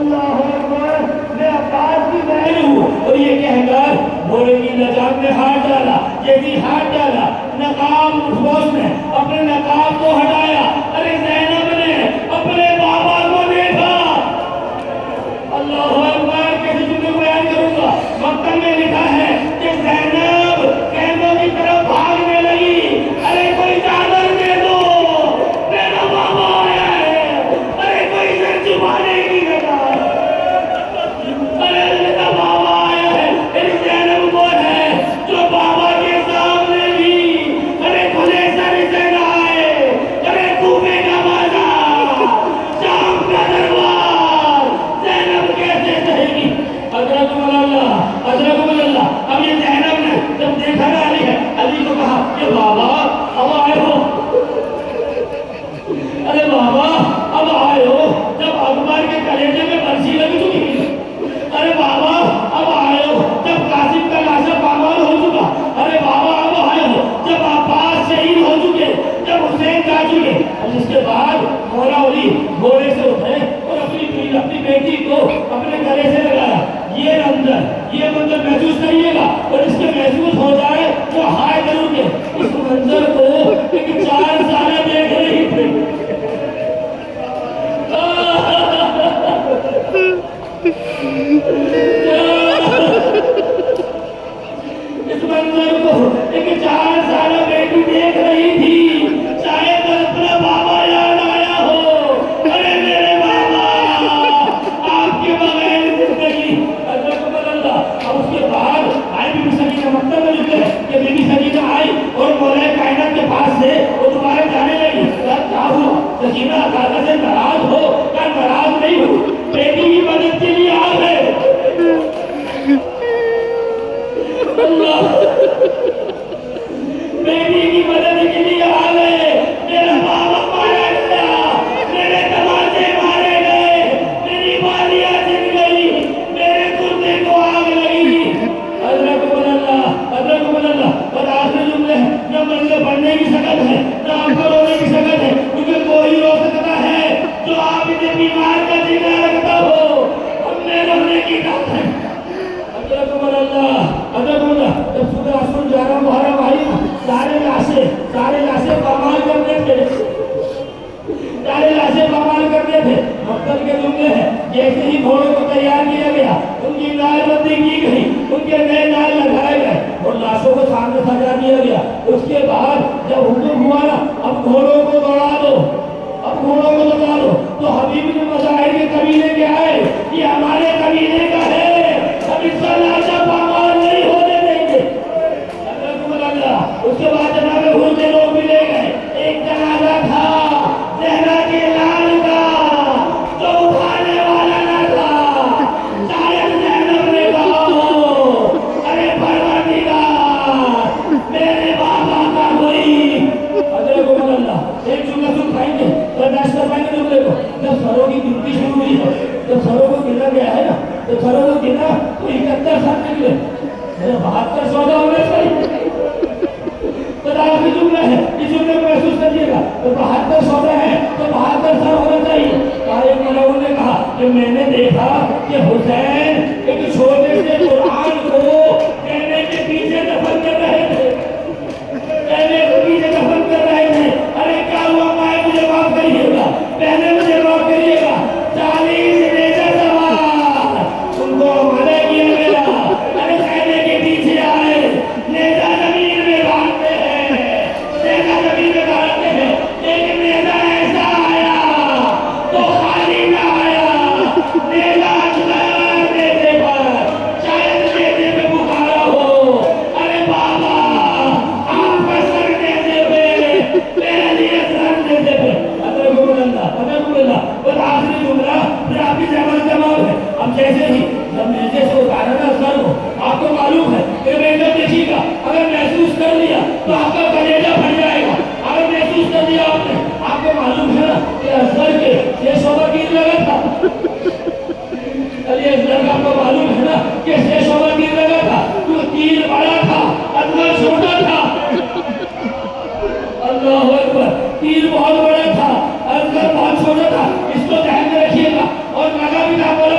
अल्लाह अकबर, मैं अब्बास की बहन हूँ। और ये कहकर घोड़े की लजाम में हाथ डाला, जैसी हाथ डाला नकाब होश ने अपने नकाब को हटाया। अरे ज़ैनब ने अपने बाबा को देखा। अल्लाह अकबर, कैसे जुमले बयान करूंगा। मक्तब में लिखा है कि ज़ैनब कैदों की तरफ भागने लगी। अरे कोई चादर दे दो, मेरा बाबा आया है। अरे कोई सर छुपाने की जगह, अरे मेरा बाबा आया है। मेरी ज़ैनब वो है जो बाबा के सामने भी अरे खुले सर से न आए। अरे कूबे का बाजार, शाम का दरबार, ज़ैनब कैसे सहेगी। अल्लाह अल्लाह। अब ये ज़ैनब ने जब देखा ना अली है, अली को कहा कि बाबा अब आए हो। अरे बाबा अब आए हो, जब अकबर के कलेजे में बरसी लग चुकी। अरे बाबा अब आए हो, जब कासिम का लाशा पामाल हो चुका। अरे बाबा अब आए हो, जब अब्बास शहीद हो चुके, जब हुसैन जा चुके। और इसके बाद मौला अली घोड़े से उठे और अपनी बेटी को अपने गले से लगाया। ये मंजर महसूस करिएगा, और इसके महसूस हो जाए तो हाय जरूर के। इस मंजर को एक 4 साल देख रही थी। इस मंजर को एक 4 साल बेटी देख रही थी। शायद अपना बाबा याद आया हो। अरे मेरे बाबा, आपके बगैर जिंदगी। अब उसके बाद आई बीबी सकीना, मतलब में लिखते हैं कि बीबी सकीना आई और मौला कायनात के पास से वो दोबारा जाने लगी। क्या हुआ? सकीना काका से नाराज हो? क्या नाराज नहीं हो, बेटी की मदद के लिए आ गए। अल्लाह, बेटी की मदद के लिए आ गए। मेरा बाबा मारा गया, मेरे तमाचे मारे गए, मेरी बालियां छिन गई, मेरे कुर्ते को आग लगी। अल्लाह। और आखिरी जुमले न मंजर पढ़ने की शकत है, न आपको रोने की शकत है, क्योंकि कोई रो सकता है जो आप इतने बीमार का जिक्र रखता हो। हमने रोने की बात है। अल्लाह। जब सुबह आसमान 11 मुहर्रम आई ना, सारे लाशें पामाल करते थे। मकसद के जुमले हैं। जैसे ही घोड़ों को तैयार किया गया, उनकी नालबंदी की गई, उनके नए नाल लगाए गए और लाशों को सामने सजा दिया गया। उसके बाद जब हुक्म हुआ ना, अब घोड़ों को दौड़ा दो, तो हबीब ने मज़ाहिर के कबीले के आए, ये हमारे कबीले का है, अब इसका लाशा पामाल नहीं होने देंगे। उसके बाद जनाब हुर के लोग भी ले गए। एक जनाजा था ज़हरा के लाल का, जो उठाने वाला न था। शायद ज़ैनब ने कहा हो, अरे परवरदिगार, मेरे बाबा का कोई। एक जुमला सुन पाएंगे, बर्दाश्त कर पाएंगे जुमले को। जब सरों की गिनती शुरू हुई है, जब सरों को गिना गया है ना, तो सरों को गिना तो 71 साल निकले। 72 14 होने चाहिए। आखिरी जुमला है, इस जुमले को महसूस करिएगा। तो 72 14 है तो 72 साल होना चाहिए। एक मौलवी ने कहा कि मैंने देखा कि हुसैन एक छोटे से कुरान को कहने के पीछे दफन कर रहे थे। अरे क्या हुआ माए, मुझे माफ करिएगा, पहले मुझे माफ करिएगा। 40 रेजा सवार उनको हवाले किया गया। अरे कहने के पीछे आए, नेजा जमीन में बांधते हैं, नेजा जमीन में बांधते हैं। लेकिन नेजा ऐसा आया तो खाली ना आया। नेजा नेजे पर, शायद नेजे पे पुकारा हो, अरे बाबा आपका सर नेजे पे, मेरे लिए सर नेजे पे। और आखिरी जुमला फिर आपकी जमात जवाब है। अब जैसे ही जब नेजे से उतारा ना सर को, आपको मालूम है कि बेटा देखिएगा, अगर महसूस कर लिया तो आपका कलेजा फट जाएगा। अगर महसूस कर लिया आपने, आपको मालूम है ना कि असगर के 600 तीर लगा था। अरे असगर का आपको मालूम है ना कि 600 तीर लगा था, तो तीर बड़ा था, असगर छोटा था। अल्लाह अकबर, तीर बहुत बड़ा था, असगर बहुत छोटा था। इसको ध्यान में रखिएगा। और लगा भी था बोला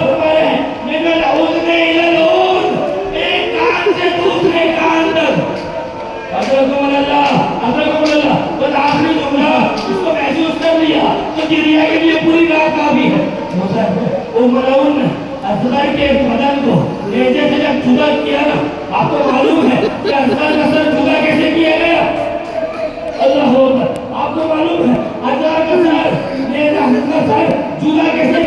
असगर के बदन को नेजे से जब जुदा किया ना, आपको मालूम है कि असगर का सर जुदा कैसे किया गया? अल्लाह हो, आपको मालूम है असगर का सर नेजा का सर जुदा कैसे